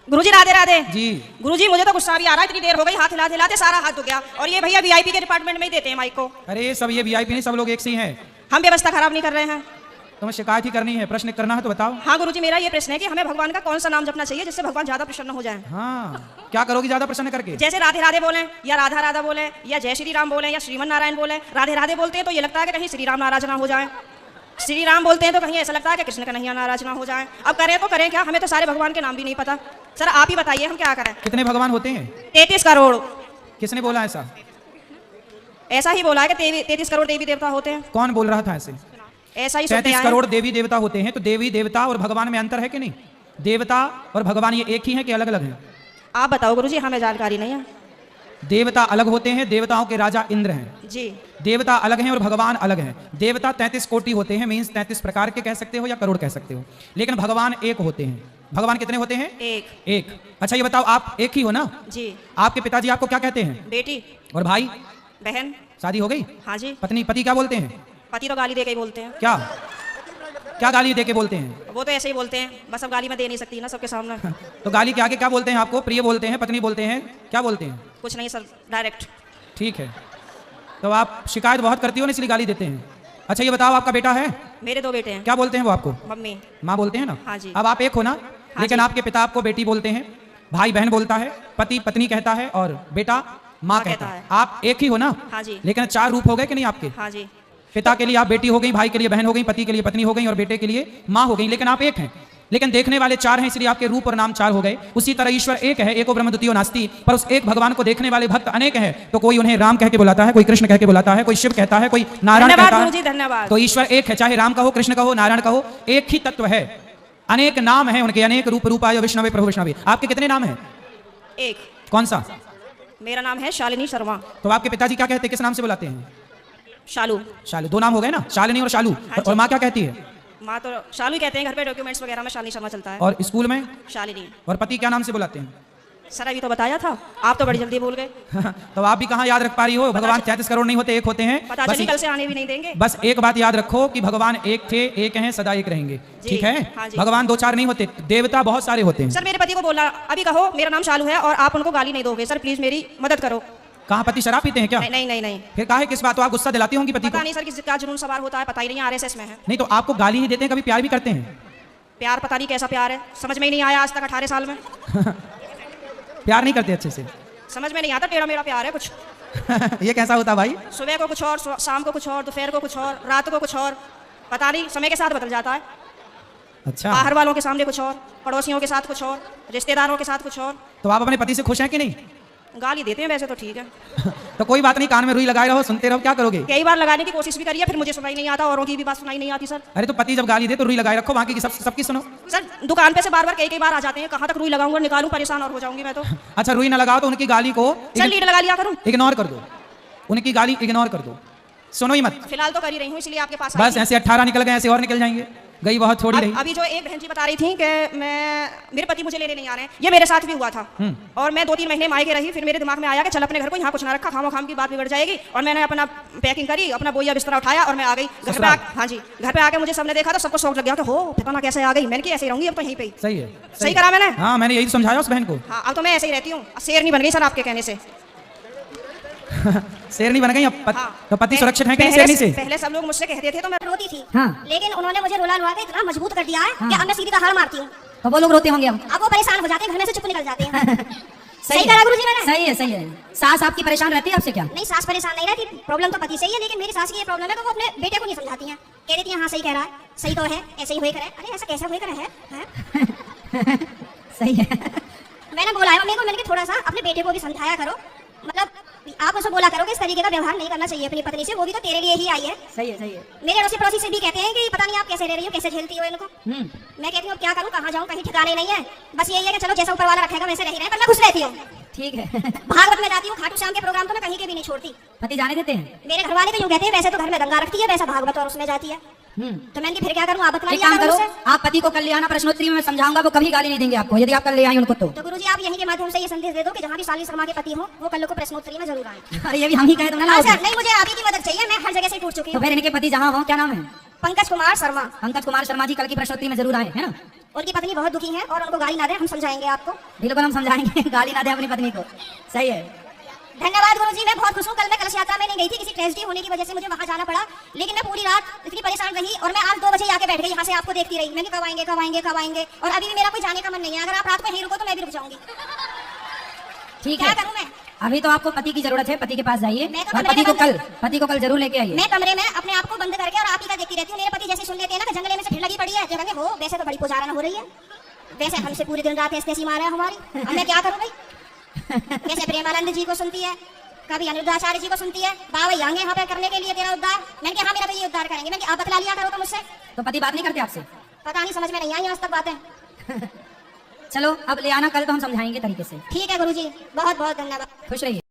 गुरुजी राधे राधे जी। गुरुजी मुझे तो गुस्सा भी आ रहा है, इतनी देर हो गई, हाथ हिलाते हिलाते सारा हाथ दुख गया। और ये भैया वीआईपी के डिपार्टमेंट में ही देते हैं माइक को। अरे सब ये वीआईपी नहीं, सब लोग एक से ही हैं। हम व्यवस्था खराब नहीं कर रहे हैं। तुम्हें शिकायत ही करनी है, प्रश्न करना है तो बताओ। हाँ गुरुजी, मेरा ये प्रश्न है कि हमें भगवान का कौन सा नाम जपना चाहिए जिससे भगवान ज्यादा प्रसन्न हो जाए। हाँ, क्या करोगी ज्यादा प्रश्न करके? जैसे राधे राधे बोले या राधा राधा बोले या जय श्री राम बोले या श्रीमन नारायण बोले। राधे राधे बोलते हैं तो ये लगता है कि कहीं श्री राम नाराज ना हो जाए, श्री राम बोलते हैं तो कहीं ऐसा लगता है कि कृष्ण कन्हैया नाराज ना हो जाए। अब करें तो करें क्या, हमें तो सारे भगवान के नाम भी नहीं पता। सर आप ही बताइए हम क्या करें। कितने भगवान होते हैं? 33 करोड़। किसने बोला ऐसा? ऐसा ही बोला है कि 33 करोड़ देवी देवता होते हैं। कौन बोल रहा था ऐसे? ऐसा ही 33 करोड़ देवी देवता होते हैं, तो देवी देवता और भगवान में अंतर है कि नहीं? देवता और भगवान ये एक ही है कि अलग अलग है? आप बताओ गुरुजी, हमें जानकारी नहीं है। देवता अलग होते हैं, देवताओं के राजा इंद्र हैं जी। देवता अलग हैं और भगवान अलग हैं। देवता 33 कोटि होते हैं, मीन्स 33 प्रकार के कह सकते हो या करोड़ कह सकते हो, लेकिन भगवान एक होते हैं। भगवान कितने होते हैं? एक। अच्छा ये बताओ, आप एक ही हो ना? जी। आपके पिताजी आपको क्या कहते हैं? बेटी। और भाई? बहन। शादी हो गई? हाँ जी। पत्नी? पति क्या बोलते हैं? पति तो गाली दे के ही बोलते हैं। क्या क्या गाली दे के बोलते हैं? वो तो ऐसे ही बोलते हैं, बस अब गाली मैं दे नहीं सकती ना सबके सामने। तो गाली के आगे क्या बोलते हैं आपको? प्रिय बोलते हैं, पत्नी बोलते हैं, क्या बोलते हैं? कुछ नहीं सर, डायरेक्ट। ठीक है, तो आप शिकायत बहुत करती हो ना, इसलिए गाली देते हैं। अच्छा ये बताओ, आपका बेटा है? मेरे 2 बेटे हैं। क्या बोलते हैं वो आपको? मम्मी। माँ बोलते हैं ना? हाँ जी। अब आप एक हो ना? हाँ लेकिन जी। आपके पिता आपको बेटी बोलते हैं, भाई बहन बोलता है, पति पत्नी कहता है और बेटा माँ कहता है। आप एक ही हो ना? हाँ जी। लेकिन 4 रूप हो गए कि नहीं आपके? हाँ जी। पिता के लिए आप बेटी हो गई, भाई के लिए बहन हो गई, पति के लिए पत्नी हो गई और बेटे के लिए माँ हो गई, लेकिन आप एक हैं। लेकिन देखने वाले 4 हैं, इसलिए आपके रूप और नाम 4 हो गए। उसी तरह ईश्वर एक है, एको ब्रह्म द्वितीयो नास्ति, पर उस एक भगवान को देखने वाले भक्त अनेक हैं। तो कोई उन्हें राम कह के बुलाता है, कोई कृष्ण कह के बुलाता है, कोई शिव कहता है, कोई नारायण कहता है। धन्यवाद। तो ईश्वर एक है, चाहे राम कहो, कृष्ण कहो, नारायण कहो, एक ही तत्व है। अनेक नाम है उनके, अनेक रूप रूपाय विष्णवे प्रभु विष्णवे। आपके कितने नाम है? एक। कौन सा? मेरा नाम है शालिनी शर्मा। तो आपके पिताजी क्या कहते हैं, किस नाम से बुलाते हैं? शालू। शालू। 2 नाम हो गए ना, शालिनी और शालू। और माँ क्या कहती है? माँ तो शालू ही कहते हैं, घर पे डॉक्यूमेंट्स वगैरह में शालिनी शर्मा चलता है। और स्कूल में? शालिनी। और पति क्या नाम से बुलाते हैं? सर अभी तो बताया था, आप तो बड़ी जल्दी भूल गए। तो आप भी कहाँ याद रख पा रही हो? भगवान 33 करोड़ नहीं होते, एक होते हैं। पता चली कल से आने भी नहीं देंगे। बस एक बात याद रखो कि भगवान एक थे, एक हैं, सदा एक रहेंगे। ठीक है? हाँ जी। भगवान 2-4 नहीं होते, देवता बहुत सारे होते हैं। सर मेरे पति को बोला अभी कहो मेरा नाम शालू है और आप उनको गाली नहीं दोगे। सर प्लीज मेरी मदद करो। कहाँ पति शराब पीते हैं क्या? नहीं नहीं नहीं। फिर काहे किस बात? तो आप गुस्सा दिलाती होंगी पति को? पता नहीं सर किसका जुनून सवार होता है, पता ही नहीं, आरएसएस में है। नहीं तो आपको गाली नहीं देते हैं, कभी प्यार भी करते हैं? प्यार पता नहीं कैसा प्यार है, समझ में ही नहीं आया आज तक 18 साल में। प्यार नहीं करते अच्छे से? समझ में नहीं आता, टेढ़ा मेरा प्यार है कुछ। ये कैसा होता भाई? सुबह को कुछ और, शाम को कुछ और, दोपहर को कुछ और, रात को कुछ और, पता नहीं समय के साथ बदल जाता है। अच्छा। बाहर वालों के सामने कुछ और, पड़ोसियों के साथ कुछ और, रिश्तेदारों के साथ कुछ और। तो आप अपने पति से खुश हैं कि नहीं? गाली देते हैं वैसे तो ठीक है। तो कोई बात नहीं, कान में रुई लगाए रहो, सुनते रहो, क्या करोगे? कई बार लगाने की कोशिश भी करी है, फिर मुझे सुनाई नहीं आता, औरों की भी बात सुनाई नहीं आती सर। अरे तो पति जब गाली दे तो रुई लगाए रखो, बाकी की सबकी सुनो। सर दुकान पे से बार बार कई बार आ जाते हैं, कहाँ तक रुई लगाऊंगा, निकालूं, परेशान और हो जाऊंगी मैं तो। अच्छा रुई ना लगाओ तो उनकी गाली को सर लीड लगा लिया करूं? इग्नोर कर दो, उनकी गाली इग्नोर कर दो, सुनो ही मत। फिलहाल तो कर ही रही हूँ, इसलिए आपके पास बस ऐसे 18 निकल गए, ऐसे और निकल जाएंगे, गई बहुत थोड़ी रही। अभी जो एक बहन जी बता रही थी कि मेरे पति मुझे लेने नहीं आ रहे हैं, ये मेरे साथ भी हुआ था। और मैं 2-3 महीने मायके रही, फिर मेरे दिमाग में आया कि चल अपने घर को, यहाँ कुछ ना रखा, खाम की बात बिगड़ जाएगी। और मैंने अपना पैकिंग करी, अपना बोरिया बिस्तरा उठाया और मैं आ गई घर पे। हाँ जी, घर पे आके मुझे सबने देखा तो सबको शौक लग गया कि हो पता ना कैसे आ गई। मैंने कि ऐसे ही रहूंगी अब तो यहीं पे। सही है, सही करा मैंने? हाँ मैंने यही समझाया उस बहन को। हाँ अब तो मैं ऐसे ही रहती हूँ, शेर नहीं बन गई सर आपके कहने से। शेरनी बन गई अब? हाँ। तो पति सुरक्षित है कि नहीं शेरनी से? पहले सब लोग मुझसे कहते थे तो मैं रोती थी। हाँ। लेकिन उन्होंने मुझे रुला रुला के इतना मजबूत कर दिया है कि अब मैं सीधी हार मारती हूँ। तो वो लोग रोते होंगे अब वो परेशान हो जाते हैं, घर में से चुप निकल जाते हैं। सही करा गुरुजी मैंने? सही है, सही है। सास आपकी परेशान रहती है आपसे क्या? नहीं, सास परेशान नहीं रहती, प्रॉब्लम तो पति से ही है। लेकिन मेरी सास की ये प्रॉब्लम है कि वो अपने बेटे को नहीं समझाती हैं। कह देती है हाँ सही कह रहा है, सही तो है, ऐसे ही हुए करे। अरे ऐसा कैसे हुए करे है? सही है। मैंने बोला है मम्मी को, मैंने थोड़ा सा अपने बेटे को भी समझाया करो, मतलब आप उसको बोला करो कि इस तरीके का व्यवहार नहीं करना चाहिए अपनी पत्नी से, वो भी तो तेरे लिए ही आई है। सही है, सही है। मेरे अड़ोसी पड़ोसी से भी कहते हैं कि पता नहीं आप कैसे रह रही हो, कैसे झेलती हो इनको। मैं कहती हूँ क्या करूँ, कहाँ जाऊँ, कहीं ठिकाने नहीं है। बस यही है कि चलो जैसा ऊपर वाला रखेगा वैसे रही रहे, पर मैं खुश रहती हूँ। ठीक है। भागवत में जाती हूँ, खाटू श्याम के प्रोग्राम तो मैं कहीं के भी नहीं छोड़ती। पति जाने देते हैं? मेरे घर वाले तो यूँ कहते हैं वैसे तो घर में दंगा रखती है, वैसा भागवत और उसमें जाती है। तो मैंने फिर क्या करूँ, आप एक काम करो, आप पति को कल ले आना, प्रश्नोत्तरी में मैं समझाऊंगा, वो कभी गाली नहीं देंगे आपको, यदि आप कल ले आए उनको। तो गुरुजी आप यहीं के माध्यम से ये संदेश दे दो कि जहाँ भी शालिनी शर्मा के पति हो वो कल को प्रश्नोत्तरी में जरूर आए। अरे ये भी हम ही कहे तो ना। नहीं, मुझे आप ही की मदद चाहिए, मैं हर जगह से टूट चुकी तो हूँ। फिर इनके पति जहाँ हो, क्या नाम है? पंकज कुमार शर्मा। पंकज कुमार शर्मा जी कल की प्रश्नोत्तरी में जरूर आए, है ना? उनकी पत्नी बहुत दुखी है और उनको गाली ना दे, हम समझाएंगे आपको। बिल्कुल हम समझाएंगे, गाली ना दे अपनी पत्नी को। सही है। धन्यवाद गुरुजी, मैं बहुत खुश हूँ। कल मैं कलश यात्रा में नहीं गई थी, किसी ट्रेजेडी होने की वजह से मुझे वहाँ जाना पड़ा, लेकिन मैं पूरी रात इतनी परेशान रही और मैं आज 2 बजे आके बैठ गई, यहाँ से आपको देखती रही। मैं कब आएंगे कब आएंगे कब आएंगे, और अभी भी मेरा कोई जाने का मन नहीं है। अगर आप रात में यहीं रुको तो मैं भी रुक जाऊंगी। ठीक क्या है, करूँ मैं? अभी तो आपको पति की जरूरत है, पति के पास जाइए मैं तो और कमरे में पति को कल जरूर लेके आइए। मैं कमरे में अपने आप को बंद करके और आप ही का देखती रहती हूँ। मेरे पति जैसे सुन लेते हैं ना कि जंगले में से फिर लगी पड़ी है, जगह हो वैसे तो बड़ी पुजारन हो रही है, वैसे हमसे पूरे दिन रात ऐसी मारा है हमारी। अब मैं क्या करूँ भाई? वैसे प्रेमानंद जी को सुनती है, कभी अनिरुद्धाचार्य जी को सुनती है। बाबा आएंगे यहाँ पे करने के लिए तेरा उद्धार। मैंने कहा हाँ, मेरा तो ये उद्धार करेंगे। मैंने कहा आप बतला लिया करो तो मुझसे। तो पति बात नहीं करते आपसे? पता नहीं, समझ में नहीं आई आज तक बातें। चलो अब ले आना, कल तो हम समझाएंगे तरीके से। ठीक है गुरुजी, बहुत बहुत धन्यवाद। खुश रहिए।